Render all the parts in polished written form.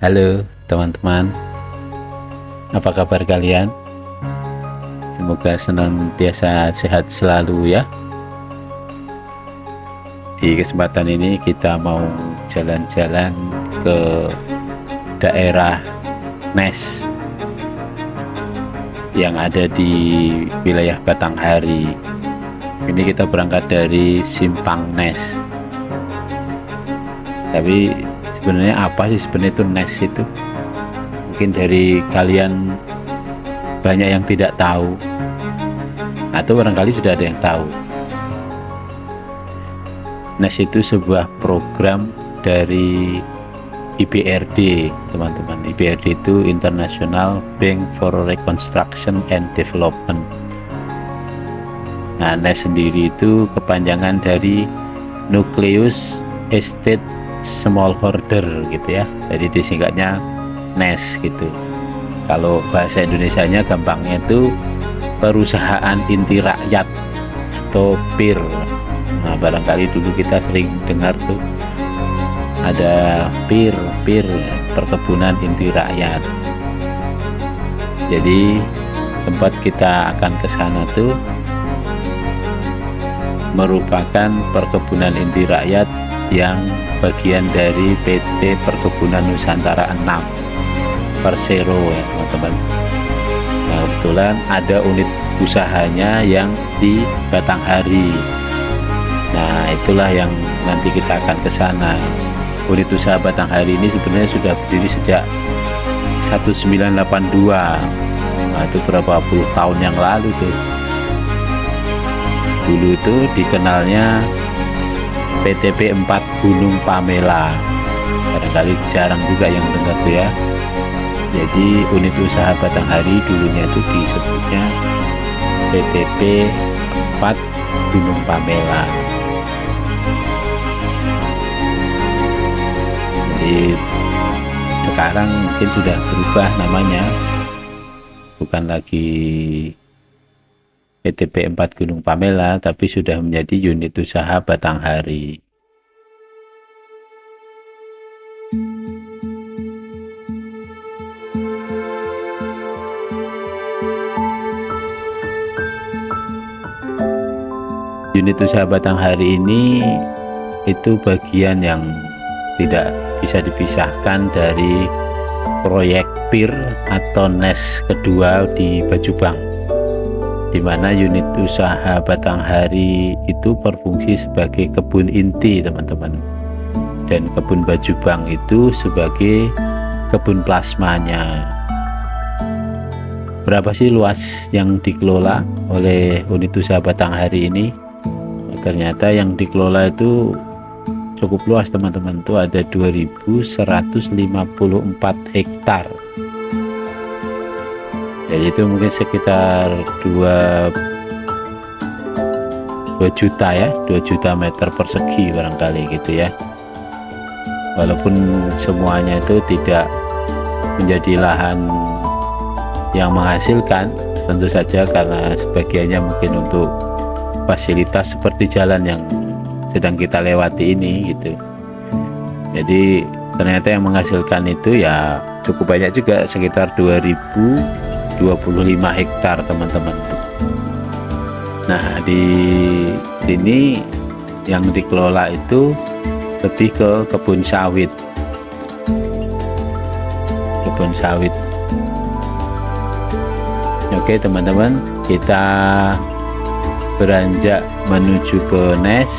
Halo teman-teman, apa kabar kalian? Semoga senantiasa sehat selalu ya. Di kesempatan ini kita mau jalan-jalan ke daerah Nes yang ada di wilayah Batanghari. Ini kita berangkat dari Simpang Nes. Tapi sebenarnya apa sih sebenarnya itu Nes itu? Mungkin dari kalian banyak yang tidak tahu, atau barangkali sudah ada yang tahu. Nes itu sebuah program dari IBRD, teman-teman. IBRD itu International Bank for Reconstruction and Development. Nah, Nes sendiri itu kepanjangan dari Nucleus Estate Smallholder gitu ya. Jadi disingkatnya NES gitu. Kalau bahasa Indonesianya gampangnya itu perusahaan inti rakyat atau PIR. Nah, barangkali dulu kita sering dengar tuh ada PIR perkebunan inti rakyat. Jadi tempat kita akan ke sana tuh merupakan perkebunan inti rakyat yang bagian dari PT Perkebunan Nusantara 6 Persero ya teman-teman. Nah, kebetulan ada unit usahanya yang di Batanghari. Nah, itulah yang nanti kita akan ke sana. Unit usaha Batanghari ini sebenarnya sudah berdiri sejak 1982. Nah, itu berapa puluh tahun yang lalu tuh. Dulu itu dikenalnya PTP 4 Gunung Pamela. Barangkali jarang juga yang dengar tuh ya. Jadi unit usaha Batanghari dulunya itu disebutnya PTP 4 Gunung Pamela. Jadi sekarang mungkin sudah berubah namanya, bukan lagi PTP 4 Gunung Pamela, tapi sudah menjadi unit usaha Batanghari. Unit usaha Batanghari ini itu bagian yang tidak bisa dipisahkan dari proyek PIR atau NES kedua di Bajubang, di mana unit usaha Batanghari itu berfungsi sebagai kebun inti teman-teman, dan kebun Bajubang itu sebagai kebun plasmanya. Berapa sih luas yang dikelola oleh unit usaha Batanghari ini? Ternyata yang dikelola itu cukup luas teman-teman, itu ada 2154 hektar. Jadi itu mungkin sekitar 2 juta ya, 2 juta meter persegi barangkali gitu ya. Walaupun semuanya itu tidak menjadi lahan yang menghasilkan, tentu saja karena sebagiannya mungkin untuk fasilitas seperti jalan yang sedang kita lewati ini gitu. Jadi ternyata yang menghasilkan itu ya cukup banyak juga, sekitar 2025 hektar teman-teman. Nah, di sini yang dikelola itu lebih ke kebun sawit. Kebun sawit. Oke teman-teman, kita beranjak menuju ke Nes.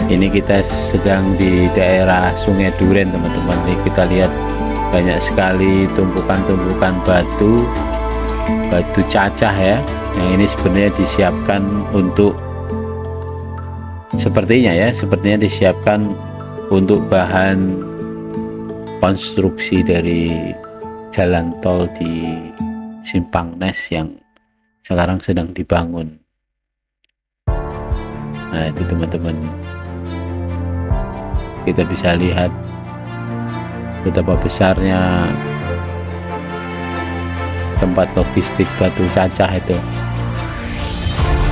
Ini kita sedang di daerah Sungai Duren teman-teman. Ini kita lihat banyak sekali tumpukan-tumpukan batu cacah ya, yang ini sebenarnya disiapkan untuk sepertinya disiapkan untuk bahan konstruksi dari jalan tol di Simpang Nes yang sekarang sedang dibangun. Nah, itu teman-teman, kita bisa lihat betapa besarnya tempat logistik batu cacah itu.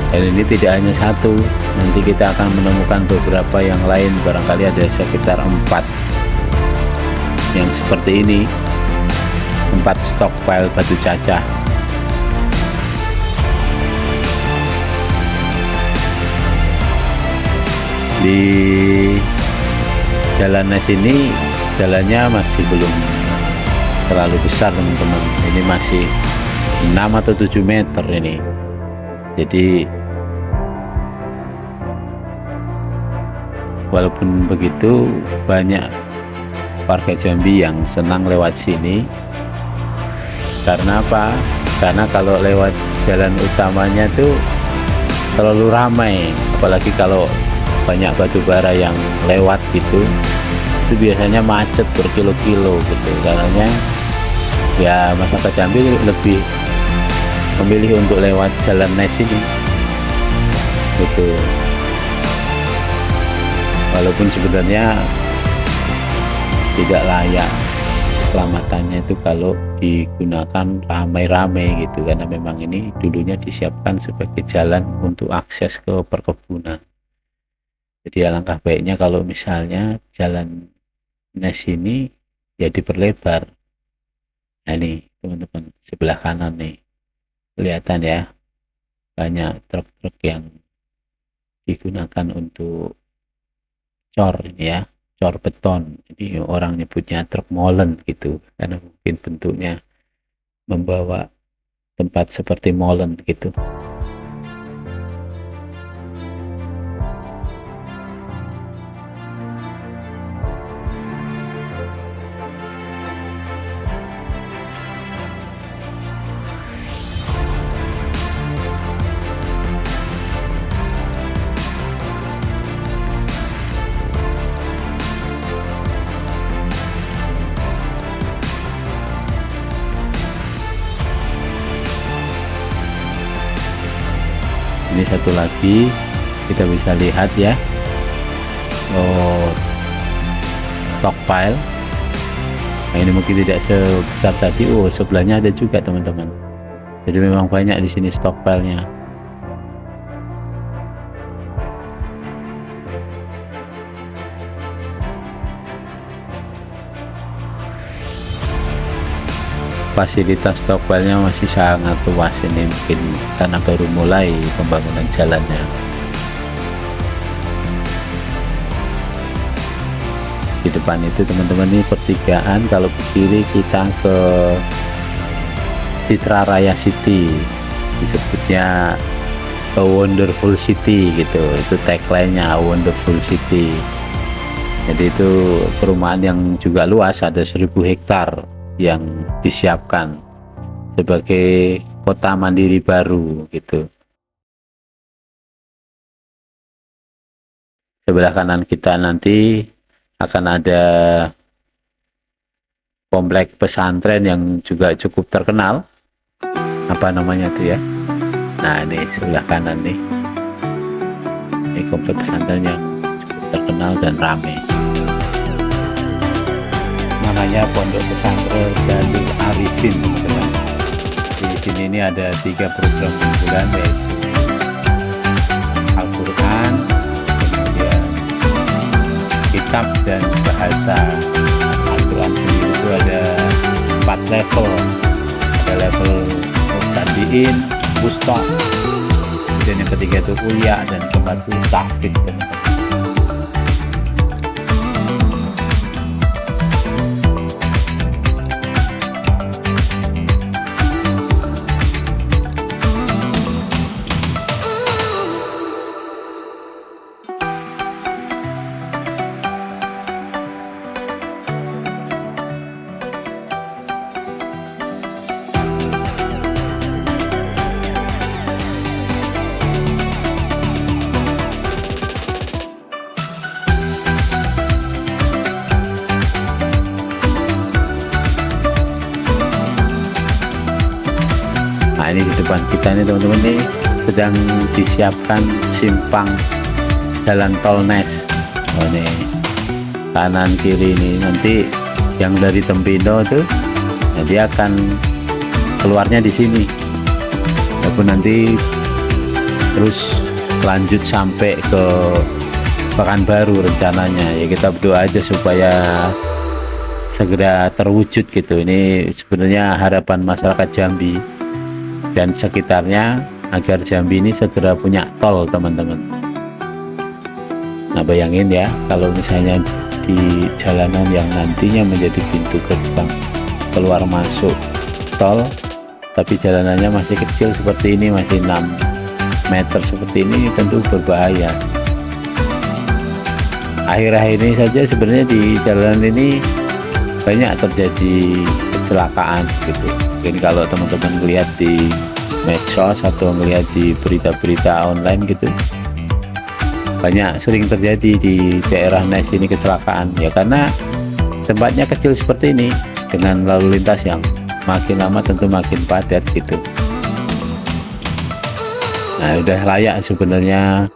Dan ini tidak hanya satu, nanti kita akan menemukan beberapa yang lain, barangkali ada sekitar 4 yang seperti ini, tempat stockpile batu cacah. Di jalan Nes ini jalannya masih belum terlalu besar teman-teman, ini masih 6 atau 7 meter ini. Jadi walaupun begitu banyak warga Jambi yang senang lewat sini. Karena apa? Karena kalau lewat jalan utamanya tuh terlalu ramai, apalagi kalau banyak batu bara yang lewat gitu, itu biasanya macet berkilo-kilo gitu. Karena ya masyarakat Jambi lebih memilih untuk lewat jalan Nes ini gitu. Walaupun sebenarnya tidak layak keselamatannya itu kalau digunakan ramai-ramai gitu, karena memang ini dulunya disiapkan sebagai jalan untuk akses ke perkebunan. Jadi alangkah baiknya kalau misalnya jalan Nes ini ya diperlebar. Nah ini teman-teman, sebelah kanan nih kelihatan ya, banyak truk-truk yang digunakan untuk cor ya, cor beton. Jadi orang nyebutnya truk molen gitu, karena mungkin bentuknya membawa tempat seperti molen gitu. Ini satu lagi kita bisa lihat ya, stockpile. Nah ini mungkin tidak sebesar tadi. Sebelahnya ada juga teman-teman. Jadi memang banyak di sini stockpile-nya. Fasilitas stockpile-nya masih sangat luas ini, mungkin karena baru mulai pembangunan jalannya. Di depan itu teman-teman, ini pertigaan, kalau ke kiri kita ke Citra Raya City, disebutnya A Wonderful City gitu, itu tagline-nya, A Wonderful City. Jadi itu perumahan yang juga luas, ada 1000 hektar yang disiapkan sebagai kota mandiri baru gitu. Sebelah kanan kita nanti akan ada komplek pesantren yang juga cukup terkenal. Apa namanya tuh ya? Nah ini sebelah kanan nih, ini komplek pesantren yang cukup terkenal dan ramai. Namanya Pondok Pesantren Darul Arifin teman-teman. Di sini ini ada 3 program unggulan, yaitu Al-Quran, kemudian kitab dan bahasa. Al-Quran sendiri itu ada 4 level. Ada level Mubtadiin, Wusta, dan yang ketiga itu Ulia, dan keempat itu Tahfidz teman-teman. Nah ini di depan kita ini teman-teman, nih sedang disiapkan simpang jalan tol Nes. Ini kanan kiri ini, nanti yang dari Tempino tuh dia akan keluarnya di sini, walaupun nanti terus lanjut sampai ke Pekanbaru rencananya. Ya kita berdoa aja supaya segera terwujud gitu. Ini sebenarnya harapan masyarakat Jambi dan sekitarnya agar Jambi ini segera punya tol, teman-teman. Nah, bayangin ya kalau misalnya di jalanan yang nantinya menjadi pintu gerbang keluar masuk tol, tapi jalanannya masih kecil seperti ini, masih 6 meter seperti ini, tentu berbahaya. Akhir-akhir ini saja sebenarnya di jalanan ini banyak terjadi kecelakaan gitu. Mungkin kalau teman-teman lihat di medsos atau melihat di berita-berita online gitu, banyak sering terjadi di daerah Nes ini kecelakaan ya, karena tempatnya kecil seperti ini dengan lalu lintas yang makin lama tentu makin padat gitu. Nah, udah layak sebenarnya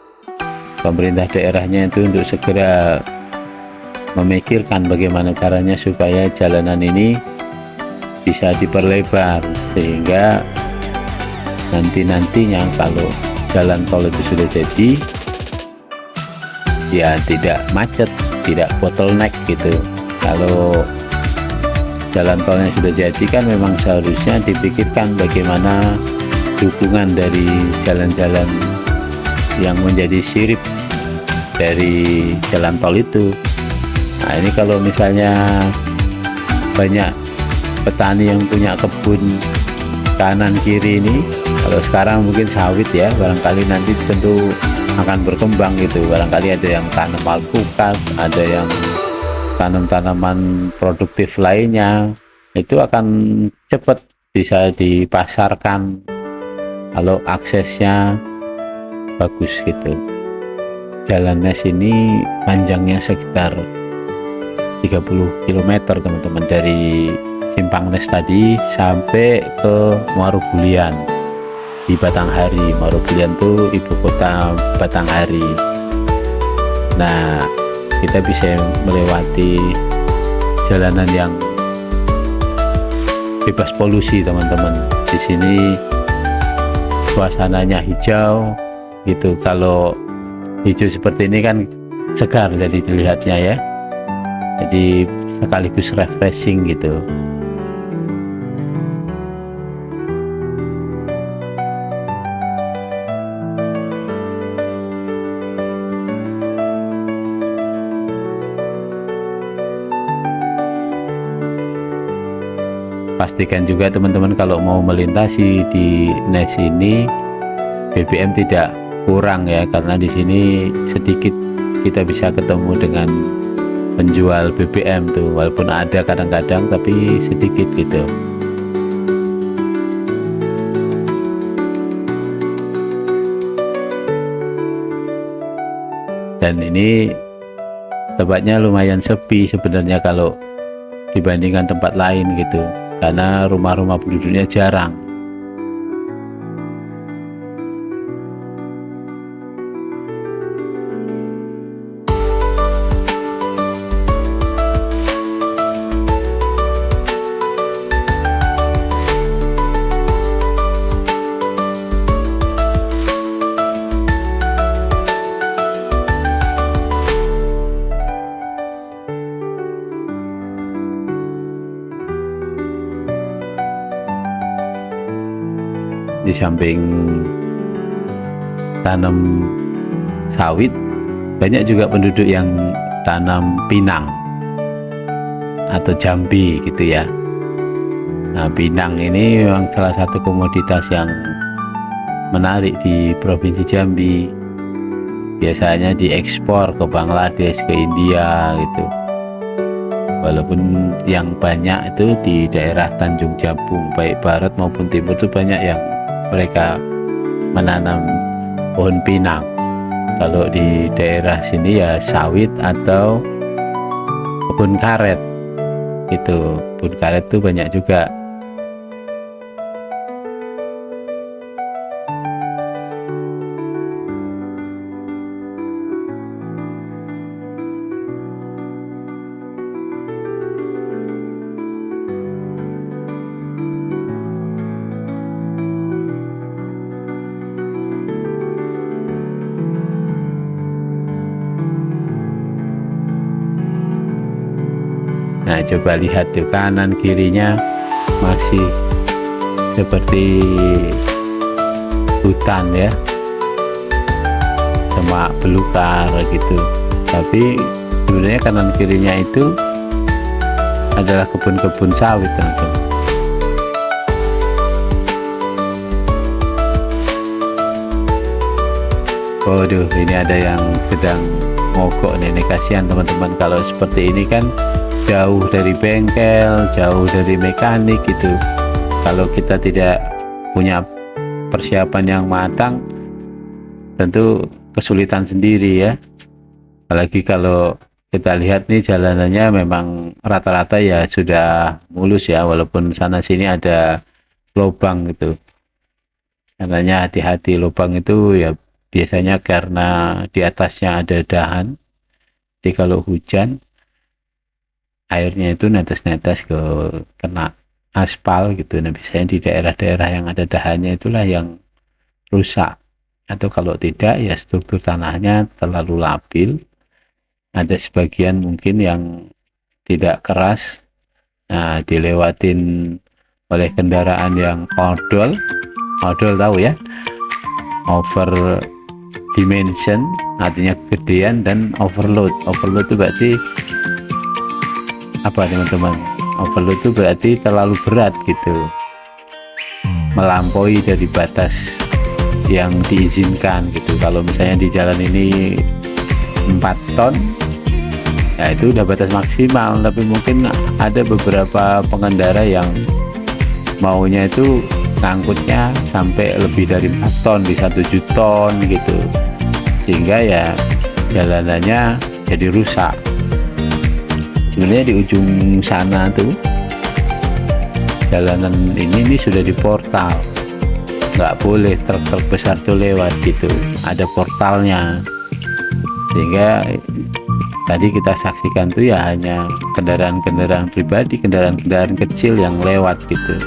pemerintah daerahnya itu untuk segera memikirkan bagaimana caranya supaya jalanan ini bisa diperlebar, sehingga nantinya kalau jalan tol itu sudah jadi ya tidak macet, tidak bottleneck gitu. Kalau jalan tolnya sudah jadi kan memang seharusnya dipikirkan bagaimana dukungan dari jalan-jalan yang menjadi sirip dari jalan tol itu. Nah, ini kalau misalnya banyak petani yang punya kebun kanan kiri ini, kalau sekarang mungkin sawit ya, barangkali nanti tentu akan berkembang gitu. Barangkali ada yang tanam alpukat, ada yang tanam tanaman produktif lainnya, itu akan cepat bisa dipasarkan kalau aksesnya bagus gitu. Jalan Nes ini panjangnya sekitar 30 km, teman-teman, dari Simpang Nes tadi sampai ke Muarubulian di Batanghari. Muarubulian itu ibu kota Batanghari. Nah, kita bisa melewati jalanan yang bebas polusi, teman-teman. Di sini suasananya hijau gitu. Kalau hijau seperti ini kan segar jadi dilihatnya ya, jadi sekaligus refreshing gitu. Pastikan juga teman-teman kalau mau melintasi di Nes ini BBM tidak kurang ya, karena di sini sedikit kita bisa ketemu dengan penjual BBM tuh, walaupun ada kadang-kadang tapi sedikit gitu. Dan ini tempatnya lumayan sepi sebenarnya kalau dibandingkan tempat lain gitu, karena rumah-rumah penduduknya jarang. Di samping tanam sawit, banyak juga penduduk yang tanam pinang atau jambi gitu ya. Nah, pinang ini memang salah satu komoditas yang menarik di Provinsi Jambi. Biasanya diekspor ke Bangladesh, ke India gitu. Walaupun yang banyak itu di daerah Tanjung Jabung, baik barat maupun timur, itu banyak yang mereka menanam pohon pinang. Kalau di daerah sini ya sawit atau kebun karet gitu. Kebun karet itu banyak juga. Nah, coba lihat di kanan kirinya masih seperti hutan ya, semak belukar gitu, tapi sebenarnya kanan kirinya itu adalah kebun-kebun sawit teman-teman. Waduh, ini ada yang sedang mogok nih, ini kasihan teman-teman. Kalau seperti ini kan jauh dari bengkel, jauh dari mekanik gitu. Kalau kita tidak punya persiapan yang matang, tentu kesulitan sendiri ya. Apalagi kalau kita lihat nih jalanannya memang rata-rata ya sudah mulus ya, walaupun sana sini ada lubang gitu. Katanya hati-hati, lubang itu ya biasanya karena di atasnya ada dahan, jadi kalau hujan airnya itu netes-netes ke kena aspal gitu. Nah biasanya di daerah-daerah yang ada dahannya itulah yang rusak, atau kalau tidak ya struktur tanahnya terlalu labil, ada sebagian mungkin yang tidak keras, nah dilewatin oleh kendaraan yang odol tahu ya, over dimension artinya kegedean, dan overload itu berarti apa teman-teman? Overload itu berarti terlalu berat gitu, melampaui dari batas yang diizinkan gitu. Kalau misalnya di jalan ini 4 ton ya itu udah batas maksimal, tapi mungkin ada beberapa pengendara yang maunya itu ngangkutnya sampai lebih dari 4 ton, bisa 7 ton gitu, sehingga ya jalanannya jadi rusak. Sebenarnya di ujung sana tuh jalanan ini sudah di portal, nggak boleh truk-truk besar tuh lewat gitu, ada portalnya, sehingga tadi kita saksikan tuh ya hanya kendaraan-kendaraan pribadi, kendaraan-kendaraan kecil yang lewat gitu.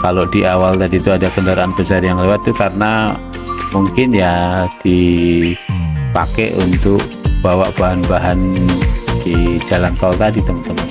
Kalau di awal tadi itu ada kendaraan besar yang lewat tuh karena mungkin ya dipakai untuk bawa bahan-bahan di jalan tol tadi teman-teman.